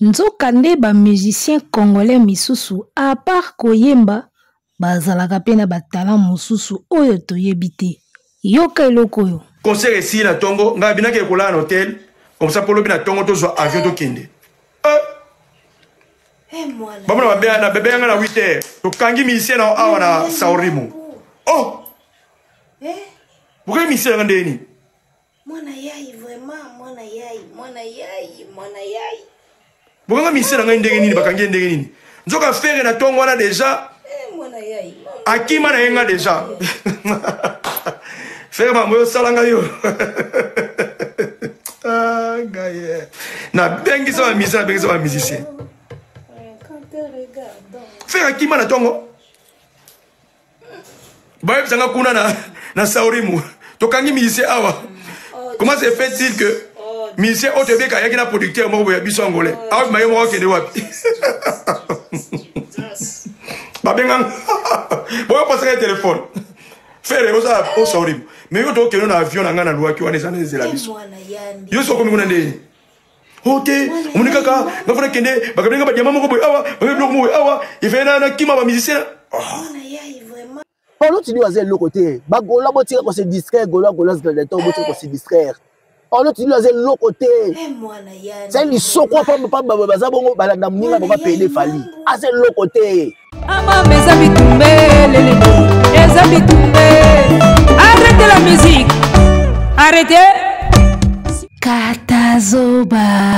nzokande ba musicien congolais misusu à part koyemba bazalaka pe na batala mosusu oyo toyebi te. Yoka eloko oyo concert ici na tongo nga binaki ekola na hôtel comme ça polo bina tongo tozwa avion tokende bamona babea na bebe yanga na 8h tokangi musicien na awa na Saorimo. Oh pourquoi musicien nga ndeni mwana yai vraiment mwana yai bokanga musicien nga ndenge nini bakangi ndenge nini nzoka faire na tongo wana déjà mwana yai akima na yenga déjà faire mamoyo salanga yo gaye na bengi sa musicien bengi sa musicien faire akima na tongo baye sanga kuna na Saorimo tokangi musicien awa. Comment se fait-il que musicien Otebeka yaki na producteur moko ya biso angolais awa mayo moko kende wapi babenga boyo passer téléphone faire osa au Saorimo mais yo to keno na avion na ngana lwa ki wana ezana ezela biso yo soko mikuna ndeni ote omunika ka ngafuna kende bakabenga ba diamant moko boy awa ba bloko moko awa ifena na kima ba musicien Paulo tu dis à l'autre côté, Bagola botika ko se distraire, Gola de temps botika ko se distraire. Paulo tu dis à l'autre côté. C'est lui soko pas baza bongo balanda muninga ba payer fali. À c'est l'autre côté. Ama mezabi tumbe lele. Mezabi tumbe. Arrêtez la musique. Arrêtez. Katazoba.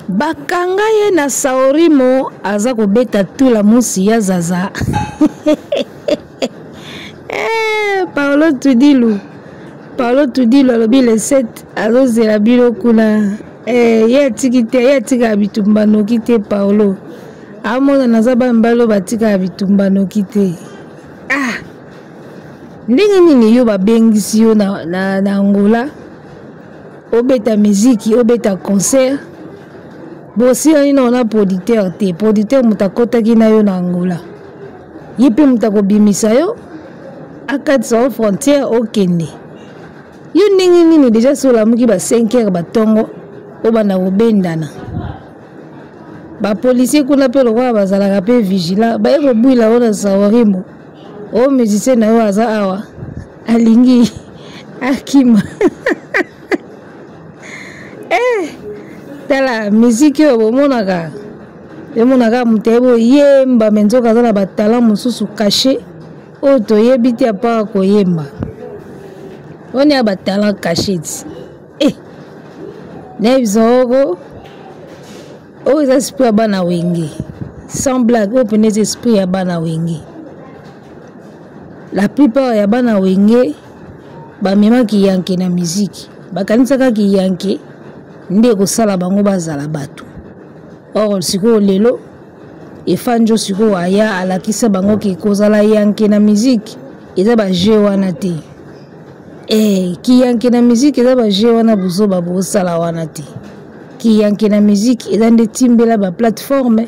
Bakanga ye na Saorimo aza kobeta tula musi ya zaza. Paulo Tudilu alobi le 7 alozela bilo kuna ye tika bitumba noki te Paulo amona nazaba mbalo batika bitumba noki te ndenge nini yo babengisi yo na Angola obeta muziki obeta concert bosi nino na producteur te producteur mutakotaki na yo na Angola yipe mutakobimisa yo akatsa frontière okende yo ndenge nini déjà sur la muki ba 5h batongo obana kobendana ba policier kuna pe lokwa bazalaka pe vigilant ba eko buila ona Saorimo o musicien na yo aza awa alingi akima tala musique yo bomonaka emonaka mutebo yemba menzoka za na batala mosusu caché oto yebiti apa koyemba on a batala cachette nebzoko o za esprit bana wenge sans blague o penez esprit ya bana wenge la plupart ya bana wenge ba mema ki yanke na musique bakanisa ka ki yanke nde ko sala bango bazala batu or siko lelo efanjo siko aya alakisa bango ki kozala yanke na musique eza ba jeu wana te ki yanke na musique eza ba jeu wana buzo ba bosala wana te ki yanke na musique eza nde timbela ba plateforme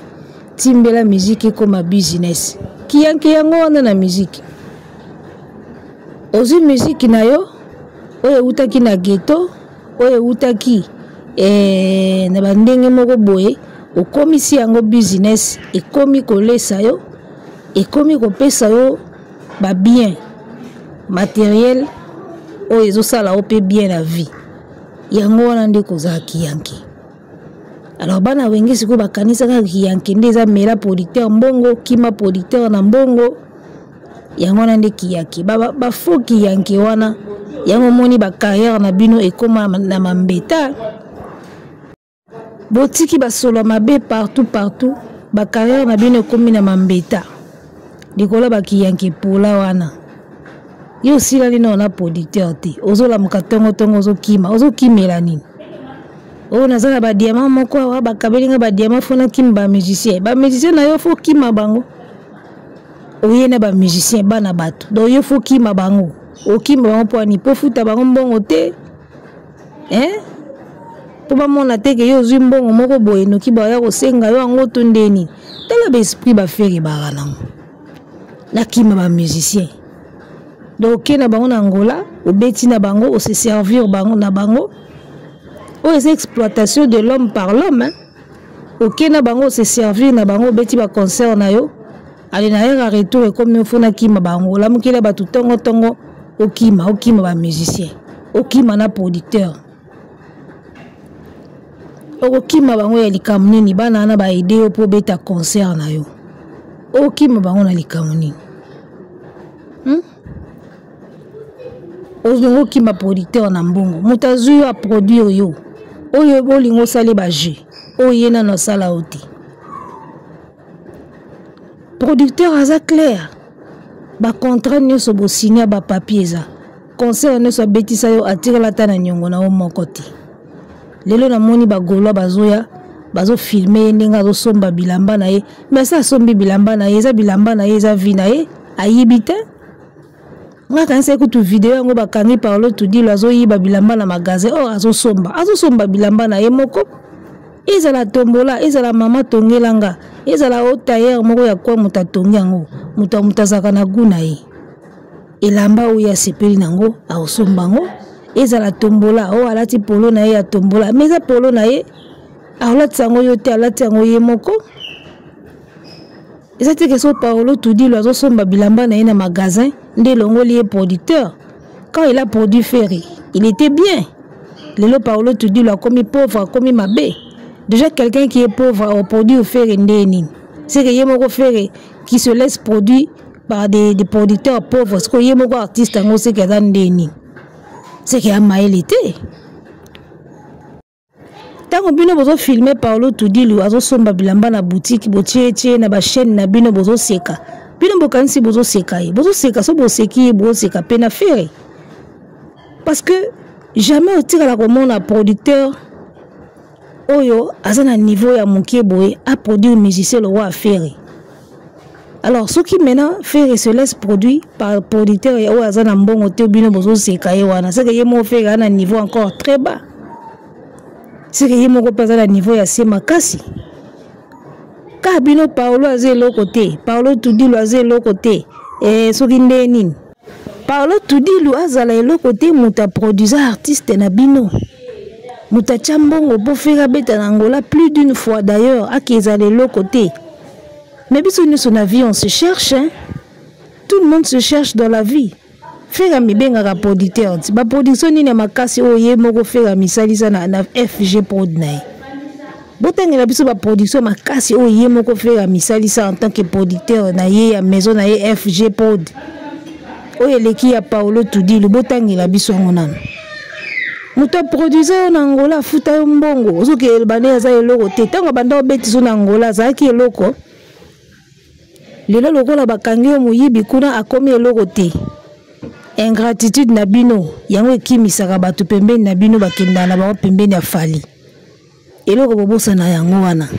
timbela musique comme business ki yanke yango wana na musique ozi musique na yo oyo utaki na ghetto oyo utaki na bandenge moko boye okomisi yango business ekomi kolesa yo ekomi kopesa yo ba bien matériel oyo ezosala o pe bien la vie yango wana nde kozala kiyanke. Alors bana wenge siko bakanisa ka kiyanke nde eza mela producteur mbongo kima producteur na mbongo yango wana nde kiyanke ba faux kiyanke wana yango moni ba carrière na bino ekoma na mambeta botiki basolo mabe partout ba carrière na bino ekomi na mambeta dikola ba kiyanke pola wana yo sila lino na producteur te ozola mukatongo tongo ozokima ozokimela nini o nazala ba diamant moko wa bakabelinga ba diamant fona kimba musicien na yo fo kima bango oyena ba musicien bana bato do yo fo kima bango okimba bango po ni po futa bango mbongo te po ba mona te ke yo zwi mbongo moko boye noki ba ya kosenga yo ango to ndeni tala ba esprit ba fere ba nango na kima ba musicien donc na bango na Angola obeti na bango o se servir bango na bango o c'est exploitation de l'homme par l'homme ok na bango se servir na bango beti ba concert na yo ali na yera retour et comme fona kima bango la mukila ba tongo tongo okima ba musicien okima na producteur okima bango ya likamnini bana na ba idée pour beta concert na yo okima bango na likamnini ozongo kima producteur na mbongo mutazu a produire yo oyo bolingo sali ba jeu oyo na no sala oti producteur aza clair ba contrat nyonso bo signer ba papier za concert nyonso betisa yo atira la tana nyongo na o mokoti lelo na moni ba golo bazoya bazo filmer ndinga zo somba bilamba na ye mais ça sombi bilamba na ye za bilamba na ye za vi na ye ayibite nga kanse kutu video ngo bakangi parlo tu di lazo yiba bilamba na magasin azo somba bilamba na ye moko ezala tombola ezala mama tongelanga ezala o tailleur moko ya kwa mutatongi yango mutazaka na guna ye elamba o ya sepeli nango asomba ngo ezala tombola o alati polo na ye ya tombola mais za polo na ye alati yango yo te alati yango ye moko ezati ke so Paolo tudi lazo somba bilamba na ye na magasin nde longo lié producteur quand il a produit Ferry il était bien lelo Paolo tudi la comme pauvre comme mabe déjà quelqu'un qui est pauvre au produit Ferry ndeni c'est que yemoko Ferry qui se laisse produire par des producteurs pauvres parce que yemoko artiste ngo c'est que ndeni c'est que amaelité tango bino bozo filmer Paolo tudi lu azo somba bilamba na boutique botie na ba chaîne na bino bozo seka bino bokanisi bozo seka so boseki bozo seka pena Ferry parce que jamais au tira la commande à producteur oyo azana niveau ya mokie boye a produire musicien le roi Ferry alors ceux qui maintenant Ferry se laisse produire par producteur oyo azana mbongo te bino bozo seka ye wana c'est que yemo Ferry a un niveau encore très bas c'est que yemo ko pesa na niveau ya sema kasi ka bino Paolo aze lo côté Paolo tudi lo aze lo côté soki ndeni Paolo tudi lo azala lo côté muta produisa artiste na bino muta chambongo po fera beta na Angola plus d'une fois d'ailleurs a kezale lo côté mais biso nous son vie on se cherche hein? Tout le monde se cherche dans la vie Ferry mi benga ka producteur ba production ni na makasi oye moko Ferry misalisa na FG Prod na botengela biso ba production makasi oye moko Ferry misalisa en tant que producteur na ye ya maison na ye FG Prod oye leki ya Paolo tudi lu botengela biso ngonana muto produiseur na Angola futa yo mbongo ozoke bane za eloko te tango banda obetiso na Angola za ki eloko lelo lokola bakangi yo muyibi kuna akomi eloko te ingratitude na bino yango ekimisaka bato pembeni na bino bakenda na bao pembeni ya fali eloko bobosa na yango wana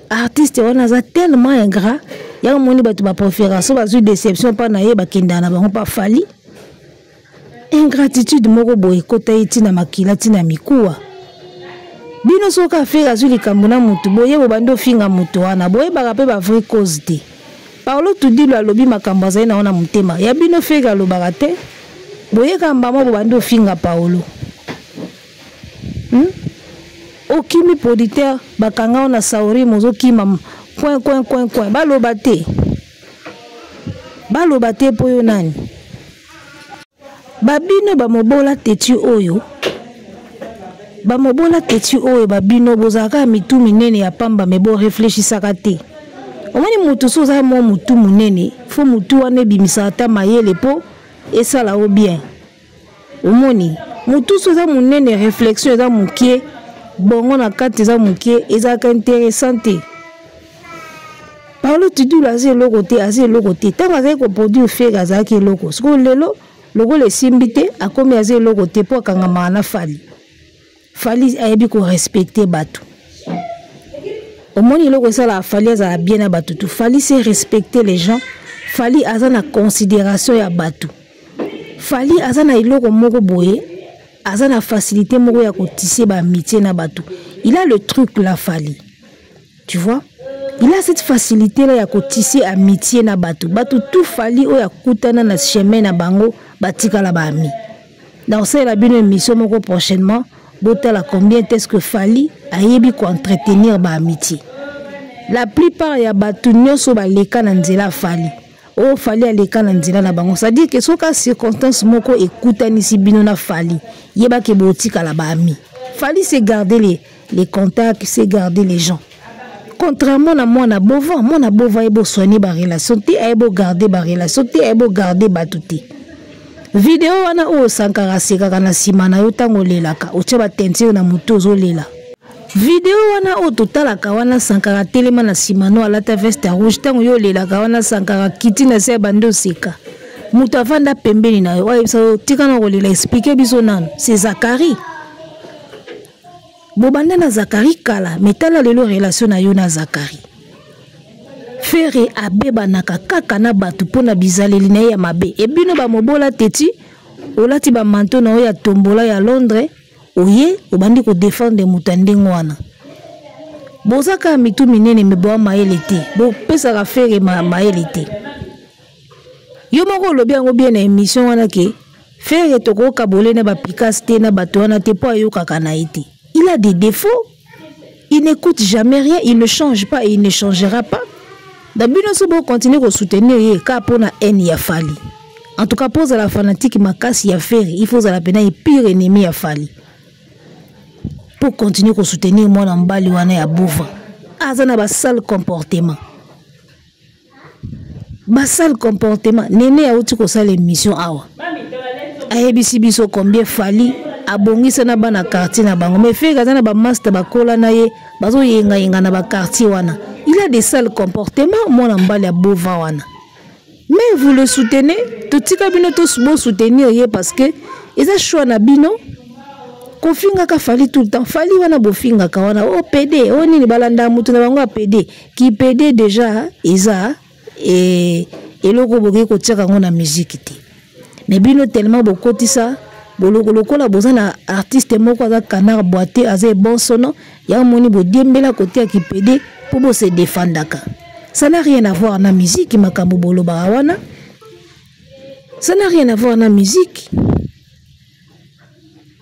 artiste wana za tellement ingrat yango moni bato ba préférence bazui déception pa na ye bakenda na bango pa fali ingratitude moko boye kota iti na makila tina mikuwa bino soka Ferry azui likambo na mutu boye bo bando finga mutu wana boye baka pe ba vraie cause te Paolo tudi lo alobi makambo azali na wana mutema ya bino Ferry alobaka te boye kamba mo bo bando finga Paolo okimi producteur bakanga ona saori mozo kima coin baloba te po yo nani babino bamobola teti oyo babino bozaka mitu minene ya pamba mebo réfléchisaka te omoni mutu soza mo mutu munene fo mutu wane bimisa ta mayele po esala o bien omoni mutu soza munene réflexion eza mukie bongo na kati eza mukie ezaka intéressante Paolo tudi lo aze eloko te tango azali koproduire Ferry azalaki eloko siko lelo lokola esimbi te akomi aze eloko te po akangamaka na Fali ayebi ko respecter bato omoni eloko esala Fali azala bien na bato tu Fali c'est respecter les gens Fali aza na considération ya bato Fali aza na eloko moko boye aza na facilité moko ya kotisser ba amitié na bato il a le truc là Fali tu vois il a cette facilité là ya kotisser amitié na bato tout Fali oya kutana na chemin na bango batika la ba ami dans ça la bino émission moko prochainement botala combien est-ce que Fally ayebi ko entretenir ba amitié. La plupart ya batu nyonso ba leka na nzela Fally. Oh Fally aleka na nzela na bango. Ça dit que soka circonstance moko ekutani si bino na Fally, yeba ke botika la ba ami. Fally c'est garder les contacts, c'est garder les gens. Contrairement à moi na bova ebo soigner ba relation, ti ebo garder ba relation, ti ebo garder batuti. Vidéo wana o Sankara seka na simana yo tango lelaka, o tsheba tensio na mutozo lela. Vidéo wana o totalaka wana Sankara telema na simano alata veste rouge tango yo lelaka wana Sankara kiti na se bando seka. Mutu avanda pembeni na yo, wa yebisa tika na kolela expliquer biso nano, c'est Zakari. Bobanda na Zakari kala, metala lelo relation na yo na Zakari. Fere abeba naka kaka na batu pona bizaleli na ya mabe. Ebino ba mobola teti, olati ba manto na ya tombola ya Londres, oye, obandi ko défendre mutandengo wana. Bozaka mitu minene meboa maele te, bo pesa ka fere maele te. Yo moko lobi yango bien na émission wana ke, fere toko kabole na ba pikasite na batu wana te po ayo kaka na ite. Il a des défauts, il n'écoute jamais rien, il ne change pas et il ne changera pas. D'abord, nous devons continuer à soutenir les cas pour la haine ya Fally. En tout cas, pour la fanatique makasi ya faire, il faut la peine pire ennemi ya Fally. Pour continuer à soutenir moi dans Bali wana ya Bouva. Azana ba sale comportement. Ba sale comportement. Nene a outi ko sale émission awa. Ayebisi biso combien Fally abongisa na bana quartier na bango. Mais fait gazana ba master ba kola na ye, bazo yenga na ba quartier wana. Il a des sales comportements, moi n'emballé à Bova wana. Mais vous le soutenez, tout tika bino tous beau soutenir parce que ils a choix na bino. Kofinga ka Fally tout le temps. Fally wana bofinga ka wana. Oh PD, oh nini balanda mutu na bango PD. Qui PD déjà isa et loko boke ko tiaka ngo na musique te. Mais bino tellement bokoti ça. Boloko la bozana artiste moko za canard boité azé bon sono ya moni bo diembela côté qui PD pour se défendre. Ça n'a rien à voir na musique makambo boloba wana. Ça n'a rien à voir na musique.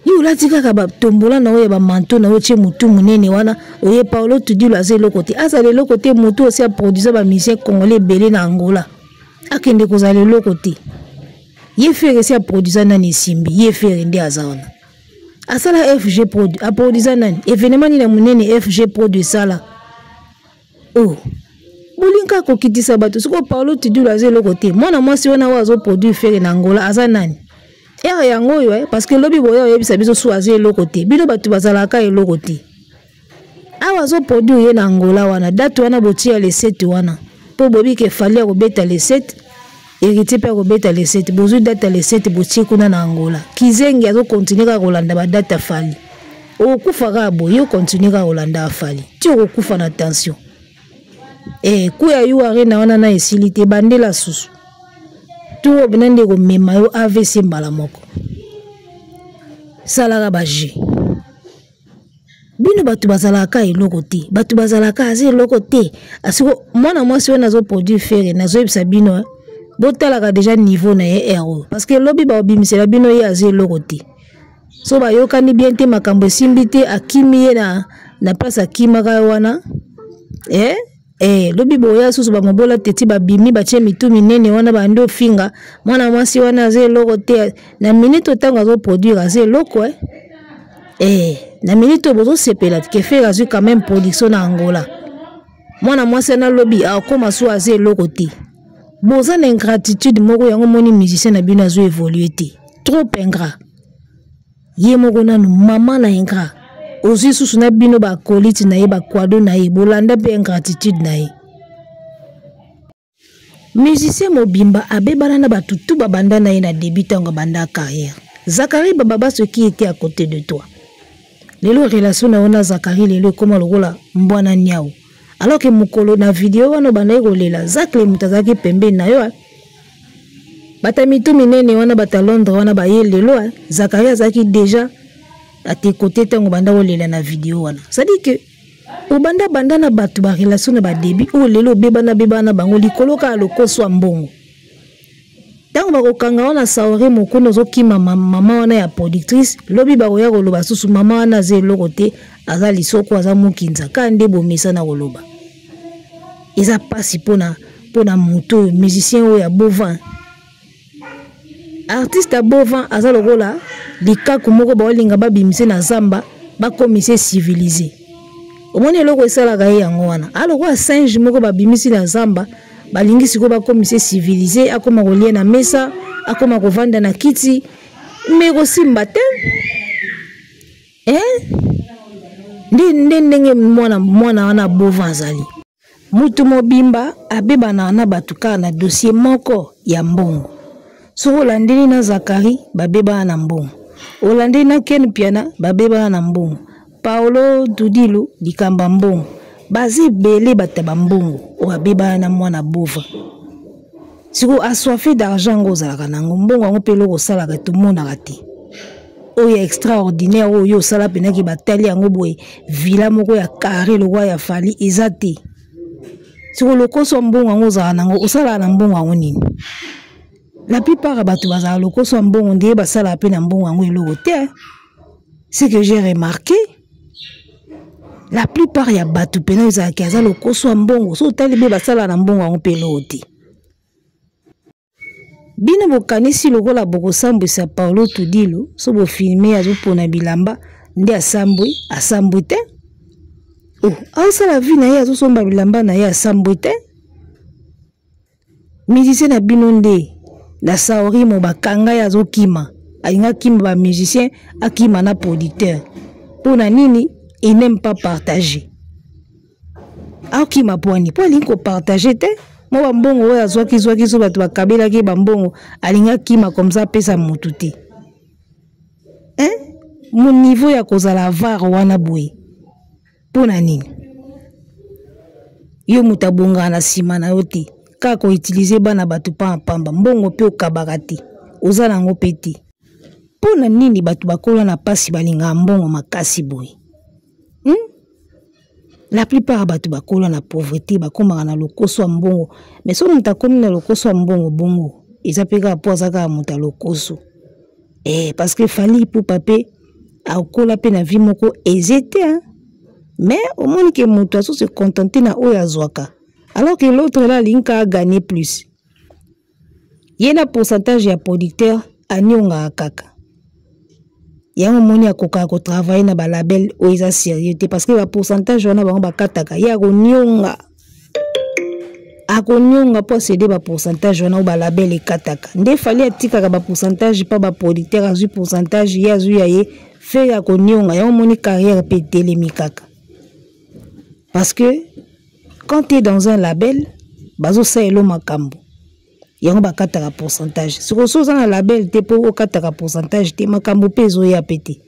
Yo la tika ka ba tombola na oye ba manto na oche mutu munene wana oye Paulo tudi la zelo côté asa le côté mutu aussi a produire ba musicien congolais belé na Angola. Akende ko za le côté. Ye faire si a produire na Simbi, ye faire ndi azaona. Asala FG produit, a produire nani événement ni na munene FG produit sala. Oh. Bolinka ko kitisa bato siko Paulo tudi la zelo côté. Mwana mwasi wana wazo produit faire na Angola aza nani? Et yango yo parce que lobi boya yebisa biso soazer le côté bino batu bazalaka e le côté awa zo produit ye na Angola wana date wana botia le 7 wana po bobi ke Fally ko beta le 7 héritier pe ko beta le 7 bozu date le 7 botia kuna na Angola Kizengi azo continuer ka kolanda ba date Fally o kufaka bo yo continuer ka kolanda Fally ti o kufa na tension kuya yu arena wana na esilite bandela susu tout benende ko mema yo AVC mbala moko salaka baji bino batu bazalaka eloko te batu bazalaka aze eloko te asiko mwana mwasi wana zo produit faire nazo ebisa bino botalaka déjà niveau na ye ero parce que lobi ba obimisela bino ye aze eloko te so ba yokani bien te makambo simbi te akimi ye na place akimaka wana lobi boya susu ba mobola teti ba bimi ba che mitu minene wana ba ndo finga mwana mwasi wana ze loko te na minute tango zo produire ze loko na minute bozo sepela ke faire azu quand même production na Angola mwana mwasi na lobi a koma so aze loko te boza na ingratitude moko yango moni musicien na bino azo évoluer te trop ingrat ye moko nanu mama na ingrat aussi sous na bino ba koliti na ye ba kwado na ye bolanda pe ingratitude na ye musicien mobimba abebana na batutu babanda na ye na début tango banda carrière Zakari Bababa ce qui était à côté de toi lelo relation na ona Zakari lelo koma lokola mbwana nyao alors que mukolo na vidéo wana banda kolela Zakle mutazaki pembe na yo batamitu minene wana bata Londres wana ba ye lelo Zakari azaki déjà à tes côtés tango banda olela na vidéo wana ça dit que o banda na batu ba relation na ba début o lelo beba na bango likolo ka loko so mbongo Tant que kanga wana saori mokono zokima mama wana ya productrice lobi bakoya koloba susu mama wana zelo côté aza lisoko aza mukinza kande bomisa na koloba eza pasi pona moto musicien oyo ya Bovin artiste ya Bovin aza lokola likaku moko baolinga babimise na zamba bakomise civilisé omoni eloko esalaka ye yango wana alokola singe moko babimisi na zamba balingi siko bakomise civilisé akoma kolia na mesa akoma kovanda na kiti me kosimba te ndenge mwana wana Bovin azali mutu mobimba abebana na batuka na dossier moko ya mbongo so olandeli na Zakari babeba na mbongo olandeli na Ken Piana babeba na mbongo Paolo Tudilu likamba mbongo bazi belé bataba mbongo o abeba na mwana Bovin siko assoiffé d'argent ngozalaka nango mbongo ngo pelo ko salaka tout monde akati oyo extraordinaire oyo sala penaki batali yango boye villa moko ya carré lo ya fali ezate siko lokoso mbongo ngozala nango osala na mbongo ngo nini la plupart batu bazala lokoso mbongo ndiye basala pe na mbongo ngo eloko te c'est que j'ai remarqué la plupart ya batu pena za kaza lokoso mbongo so tali be basala na mbongo ngo peloti bino bokanisi lokola bokosambwisa Paolo Tudilu so bo filmer azopona bilamba ndi asambwe te asala vie na ye azosomba bilamba na ye asambwe te musicien na bino nde na saori mo bakanga ya azokima alinga kima ba musicien akima na producteur pona nini il n'aime pas partager akima poani po alingi kopartage te mo bambongo oyo azwaki so bato bakabelaki bambongo alinga kima comme ça pesa mutu te mon niveau ya kozala var wana boye pona nini yo muta bonga na sima na yo te kaka utiliser bana bato pamba mbongo pe okabaka te oza nango pe te pona nini bato bakola na pasi balinga mbongo makasi boye la plupart batu bakola na pauvreté bakomaka na lokoso ya mbongo mais so muta komi na lokoso ya mbongo bongo eza peka po azaka muta lokoso parce que fali pour pape akola pe na vie moko ezete mais au moins que muta so se contenter na oyo azwaka alors que l'autre là linka a gagné plus yena pourcentage ya producteur anyonga kaka yango moni akoka ko travailler na ba label o eza sérieux te parce que ba pourcentage wana bango bakataka ya ko nyonga akonyonga po céder ba pourcentage wana o ba label ekataka nde fali atika ka ba pourcentage pa ba producteur azu pourcentage ya azu ya ye fait ya ko nyonga yango moni carrière pe telemi kaka parce que quand tu es dans un label bazo sa elo makambo yango bakataka pourcentage siko so za na label te po okataka pourcentage te makambo pezo ya pété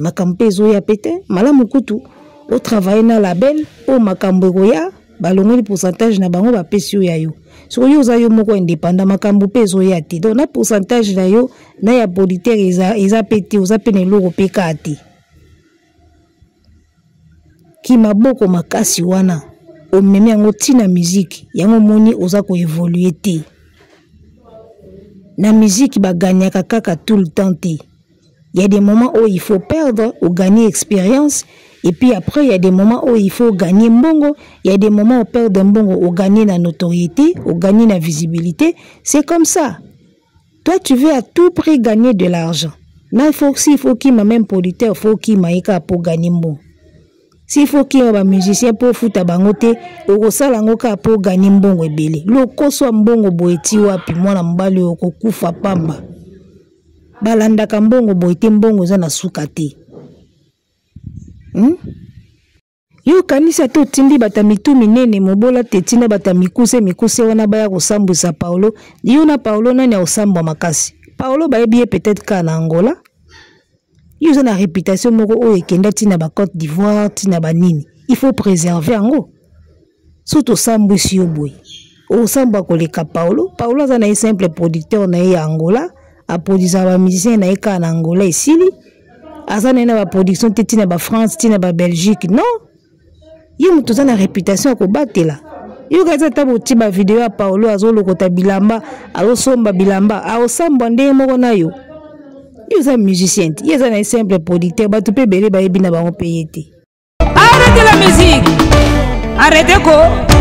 makambo pezo ya pété malamu kutu o travailler na label o makambo ya balongoli pourcentage na bango ba pesi ya yo siko yo za yo moko indépendant makambo pezo ya te donc na pourcentage na yo na ya producteur eza pété oza pene loko peka ati ki maboko makasi wana o memi yango tina musique yango moni oza ko évoluer te na musique ba gagnaka kaka tout le temps te. Il y a des moments où il faut perdre ou gagner expérience et puis après il y a des moments où il faut gagner mbongo, il y a des moments où perdre mbongo ou gagner la notoriété ou gagner la visibilité, c'est comme ça. Toi tu veux à tout prix gagner de l'argent. Là il faut qu'il m'a même producteur, il faut qu'il m'a pour gagner mbongo. S'il faut qu'il y ait un musicien pour foutre à bangote, au salangoka pour gagner mbongo ebele. Loko so mbongo boeti wapi mwana mbali okufa pamba. Balanda kambongo boeti mbongo za na sukate. Yo kanisa to tindi batamitu minene mobola tetina batamikuse wana baya kosambusa Paulo. Yo na Paulo nani osambwa makasi. Paulo baebiye peut-être ka na Angola. Ils ont une réputation moko o ekenda tina ba Côte d'Ivoire tina ba nini. Il faut préserver ango. Surtout sambu si oboy. O samba koleka Paulo za na simple producteur na ya Angola, a produisa ba musicien na eka na Angola esili. Azana na ba production tina ba France tina ba Belgique non. Yo mutu za na réputation ko batela. yo kaza tabo tiba video ya Paolo azolokota bilamba azosomba bilamba azosamba ndenge moko na yo za musicien il est un simple producteur ba tu peux belé ba ebina ba on payer. Arrêtez la musique, arrêtez quoi.